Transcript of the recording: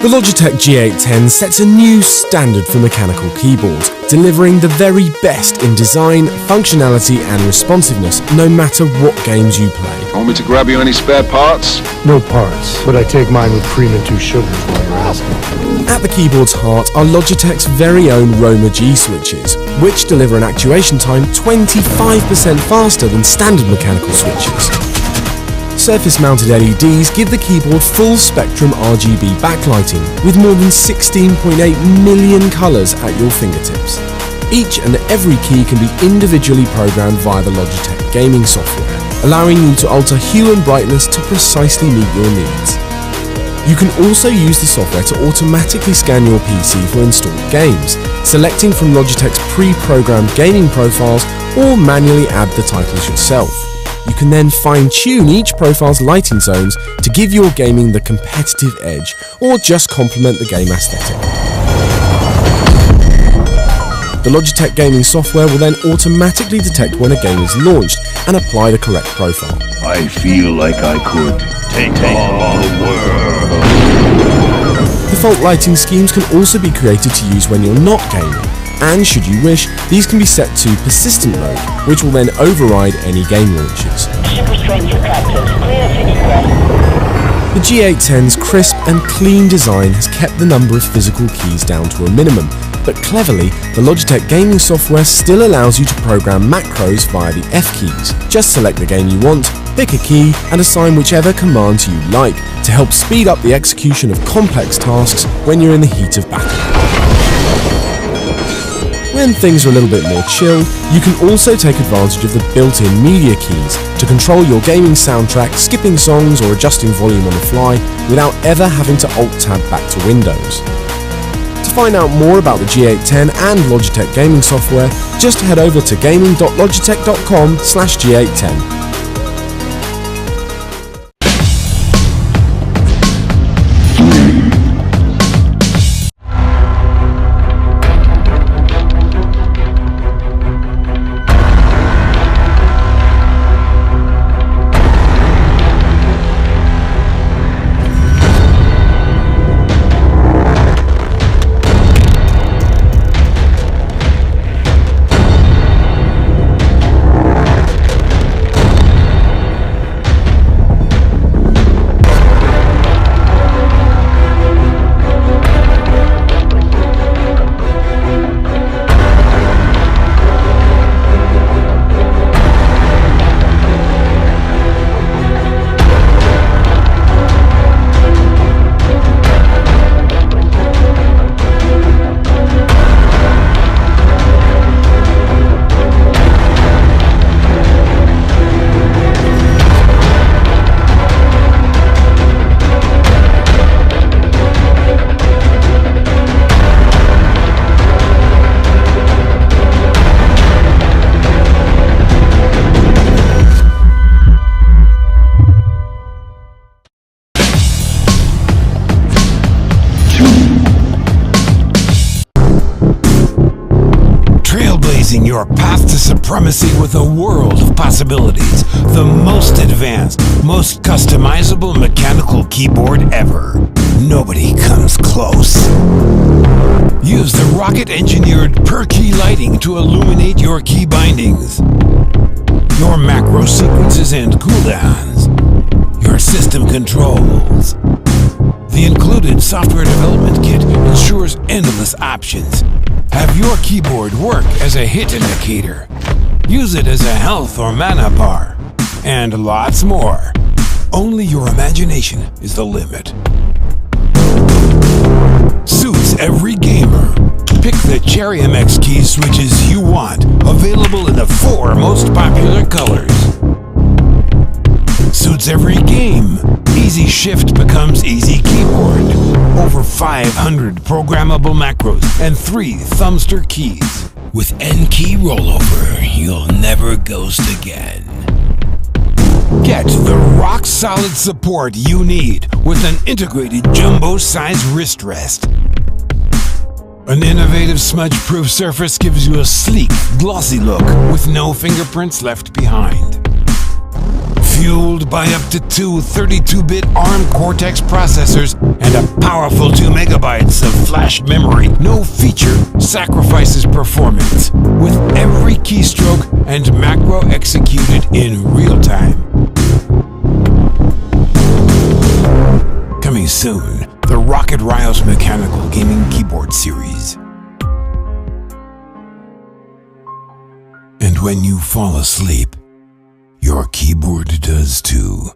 The Logitech G810 sets a new standard for mechanical keyboards, delivering the very best in design, functionality and responsiveness, no matter what games you play. Want me to grab you any spare parts? No parts, but I take mine with cream and 2 sugars while you're asking. At the keyboard's heart are Logitech's very own Roma G switches, which deliver an actuation time 25% faster than standard mechanical switches. Surface-mounted LEDs give the keyboard full-spectrum RGB backlighting with more than 16.8 million colours at your fingertips. Each and every key can be individually programmed via the Logitech gaming software, allowing you to alter hue and brightness to precisely meet your needs. You can also use the software to automatically scan your PC for installed games, selecting from Logitech's pre-programmed gaming profiles or manually add the titles yourself. You can then fine-tune each profile's lighting zones to give your gaming the competitive edge or just complement the game aesthetic. The Logitech gaming software will then automatically detect when a game is launched and apply the correct profile. I feel like I could take on the world. Default lighting schemes can also be created to use when you're not gaming, and should you wish, these can be set to persistent mode, which will then override any game launches. The G810's crisp and clean design has kept the number of physical keys down to a minimum, but cleverly, the Logitech gaming software still allows you to program macros via the F keys. Just select the game you want, pick a key, and assign whichever commands you like to help speed up the execution of complex tasks when you're in the heat of battle. When things are a little bit more chill, you can also take advantage of the built-in media keys to control your gaming soundtrack, skipping songs or adjusting volume on the fly without ever having to Alt-Tab back to Windows. To find out more about the G810 and Logitech gaming software, just head over to gaming.logitech.com/G810. Your path to supremacy with a world of possibilities. The most advanced, most customizable mechanical keyboard ever. Nobody comes close. Use the rocket-engineered per-key lighting to illuminate your key bindings, your macro sequences and cooldowns, your system controls. The included software development kit ensures endless options. Have your keyboard work as a hit indicator. Use it as a health or mana bar. And lots more. Only your imagination is the limit. Suits every gamer. Pick the Cherry MX key switches you want, available in the 4 most popular colors. Suits every game. Easy Shift becomes Easy Keyboard. Over 500 programmable macros and 3 thumbster keys. With N-key rollover, you'll never ghost again. Get the rock-solid support you need with an integrated jumbo-size wrist rest. An innovative smudge-proof surface gives you a sleek, glossy look with no fingerprints left behind. Fueled by up to two 32-bit ARM Cortex processors and a powerful 2 megabytes of flash memory, no feature sacrifices performance, with every keystroke and macro executed in real time. Coming soon, the Rocket Rios Mechanical Gaming Keyboard Series. And when you fall asleep, your keyboard does too.